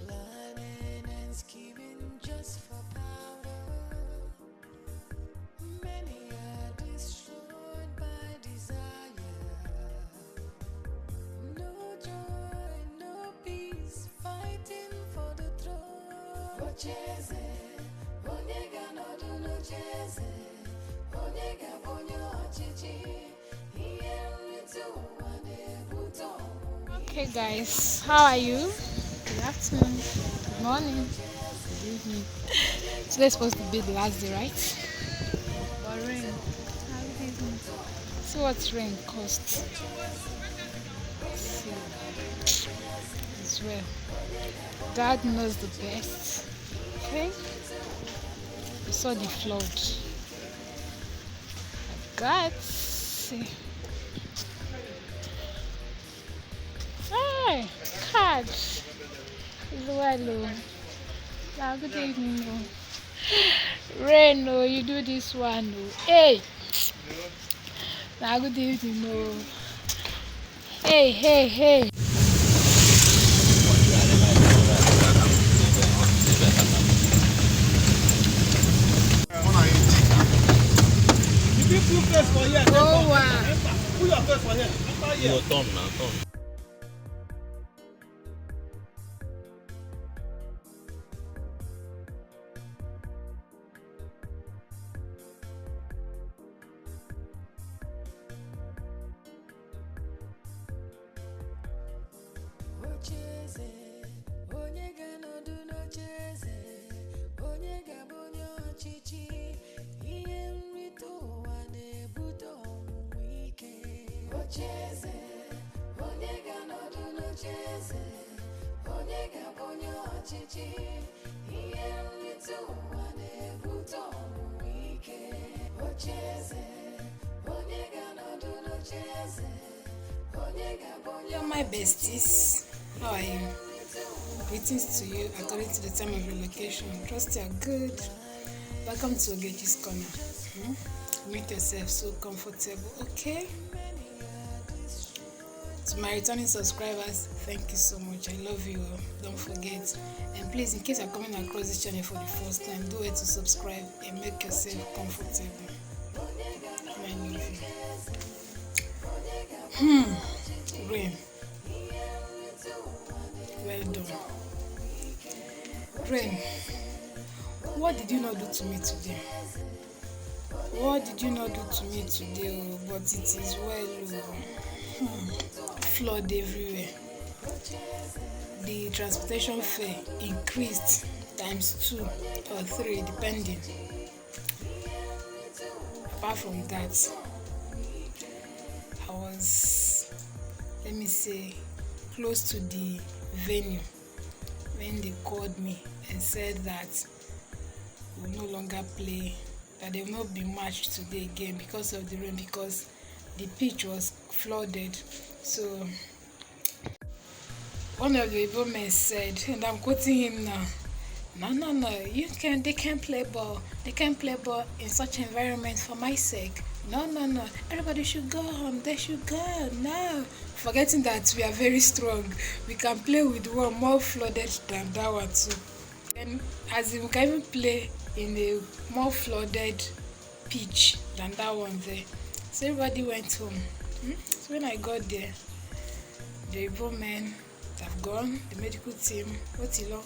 Planning and scheming just for power. Many are destroyed by desire. No joy, no peace, fighting for the throne. Ocheze, onyega no do no cheze, onyega bonyo chichi, iyerutu wane buto. Okay guys, how are you? Good afternoon, good morning, good evening. Today's supposed to be the last day, right? But rain. How it is? See what rain costs. See as well. God knows the best. Okay? We saw the flood. God see. Hey, God. It's well. Now, good evening. Rain, oh, you do this one. Oh. Hey. Now, good evening. Oh. Hey, hey, hey. Oh, wow. You're my besties. How are you? Greetings to you according to the time of your location. Trust you are good. Welcome to OGECHI'S corner. Make yourself so comfortable, okay? To my returning subscribers, thank you so much. I love you all. Don't forget. And please, in case you're coming across this channel for the first time, do it to subscribe and make yourself comfortable. I love you. Rain. Well done. Rain. What did you not do to me today? What did you not do to me today? Oh, but it is well. Flood everywhere. The transportation fare increased ×2 or 3 depending. Apart from that, I was, let me say, close to the venue when they called me and said that we will no longer play, that there will not be match today again because of the rain, because the pitch was flooded. So one of the Igbo men said, and I'm quoting him now, no, they can't play ball. They can't play ball in such an environment for my sake. No, everybody should go home. They should go. No, forgetting that we are very strong. We can play with one more flooded than that one too. And as in, we can even play in a more flooded pitch than that one there. So everybody went home. So when I got there, the Igbo men have gone, the medical team, Otilo,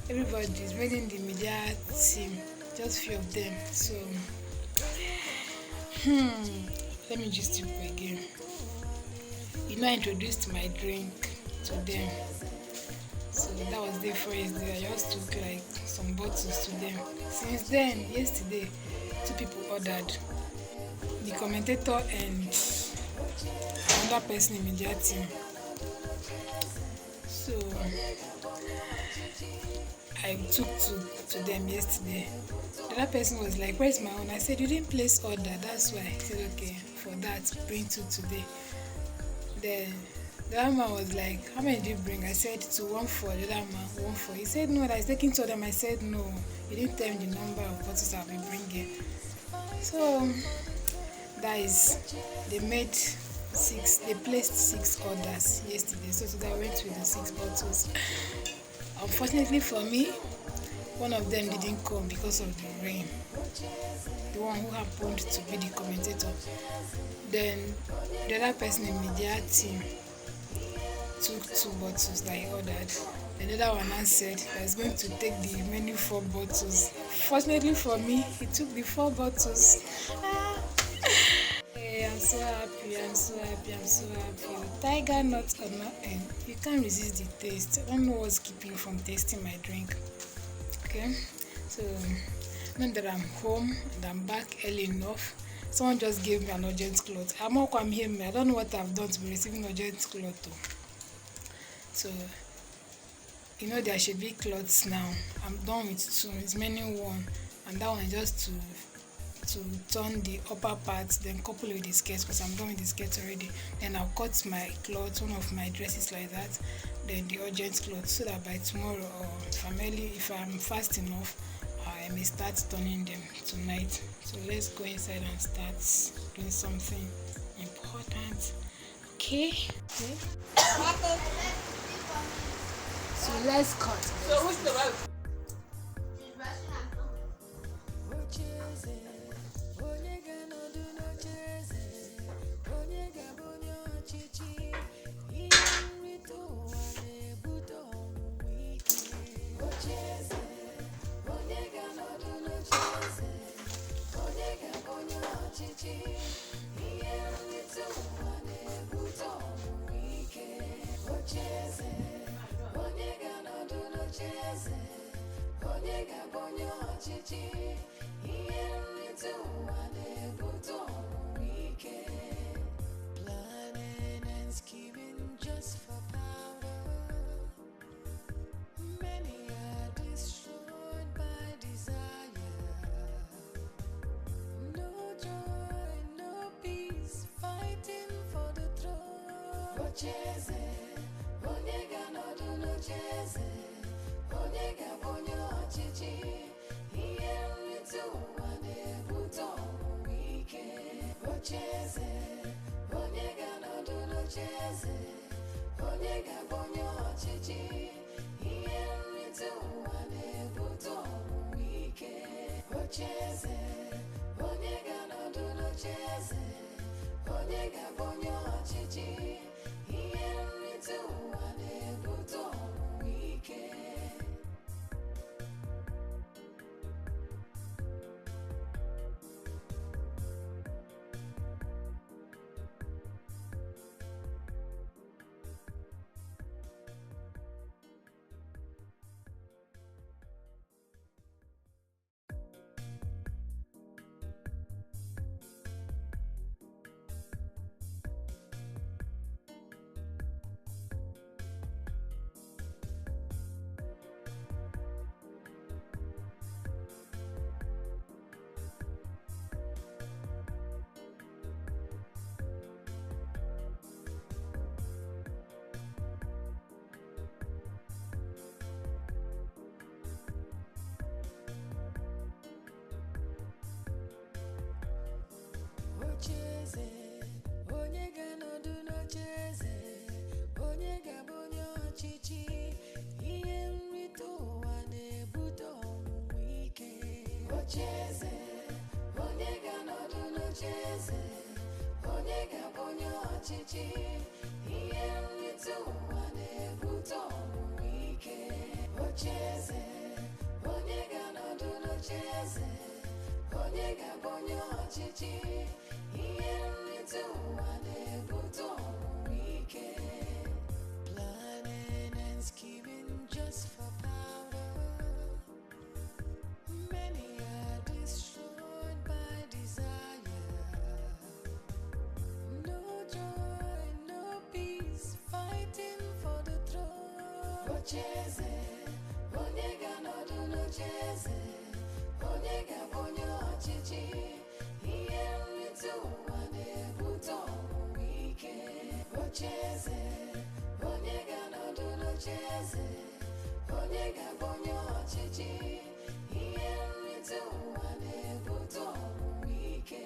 everybody is making the media team, just few of them. So let me just tip again. I introduced my drink to them. So that was the first day. I just took like some bottles to them. Since then, yesterday, 2 people ordered. The commentator and another person in their team. So I took to them yesterday. The other person was like, "Where's my own?" I said, "You didn't place order, that's why." He said, "Okay, for that, bring two today." Then the other man was like, "How many did you bring?" I said, "Two, one for." The other man, "One for." He said, "No, that's taking two of them." I said, "No, you didn't tell me the number of bottles I'll be bringing." So that is, they placed 6 orders yesterday. So today I went with the 6 bottles. Unfortunately for me, one of them didn't come because of the rain. The one who happened to be the commentator. Then the other person in media team took 2 bottles that he ordered. The other one now said he was going to take the remaining 4 bottles. Fortunately for me, he took the 4 bottles. Hey, I'm so happy, I'm so happy, I'm so happy. Tiger nut or not, and you can't resist the taste. I don't know what's keeping you from tasting my drink. Okay, so now that I'm home and I'm back early enough, someone just gave me an urgent cloth. I'm here, I don't know what I've done to be receiving urgent cloth too. So there should be clothes now. I'm done with 2. It's remaining 1, and that one is just to turn the upper part, then couple with the skirt, because I'm done with the skirt already. Then I'll cut my clothes, one of my dresses like that, then the urgent clothes, so that by tomorrow, or if I'm fast enough, I may start turning them tonight. So let's go inside and start doing something important. Okay. So let's cut. So who's the road? Planning and scheming just for power. Many are destroyed by desire. No joy, no peace, fighting for the throne. Ocheze, onyega no do no cheze, onyega bonyo chichi, iye ritu wane buto wike. Ocheze, onyega no do no cheze, onyega bonyo chichi, iye ritu wane buto wike. Ocheze, onyega no do no cheze, onyega bonyo chichi, iye ritu wane buto wike. Ocheze, onyega no do no cheze, onyega bonyo chichi, iye ritu wane buto wike. Ocheze, onyega no do no cheze, onyega bonyo chichi, iye ritu wane buto wike. Ocheze, onyega no do no cheze, onyega bonyo chichi, iye ritu wane buto wike. Planning and scheming just for power. Many are destroyed by desire. No ocheeze, onye ga-anọdụ n'ocheeze, onye ga-abụ onye ọchịchị. Ihe nrite ụwa na-ebute ọnwụnwa ike. Ocheeze, onye ga-anọdụ n'ocheeze, onye ga-abụ onye ọchịchị. Ihe nrite ụwa na-ebute ọnwụnwa ike.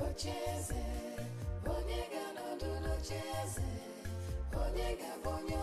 Ocheeze, onye ga-anọdụ n'ocheeze, onye ga-abụ onye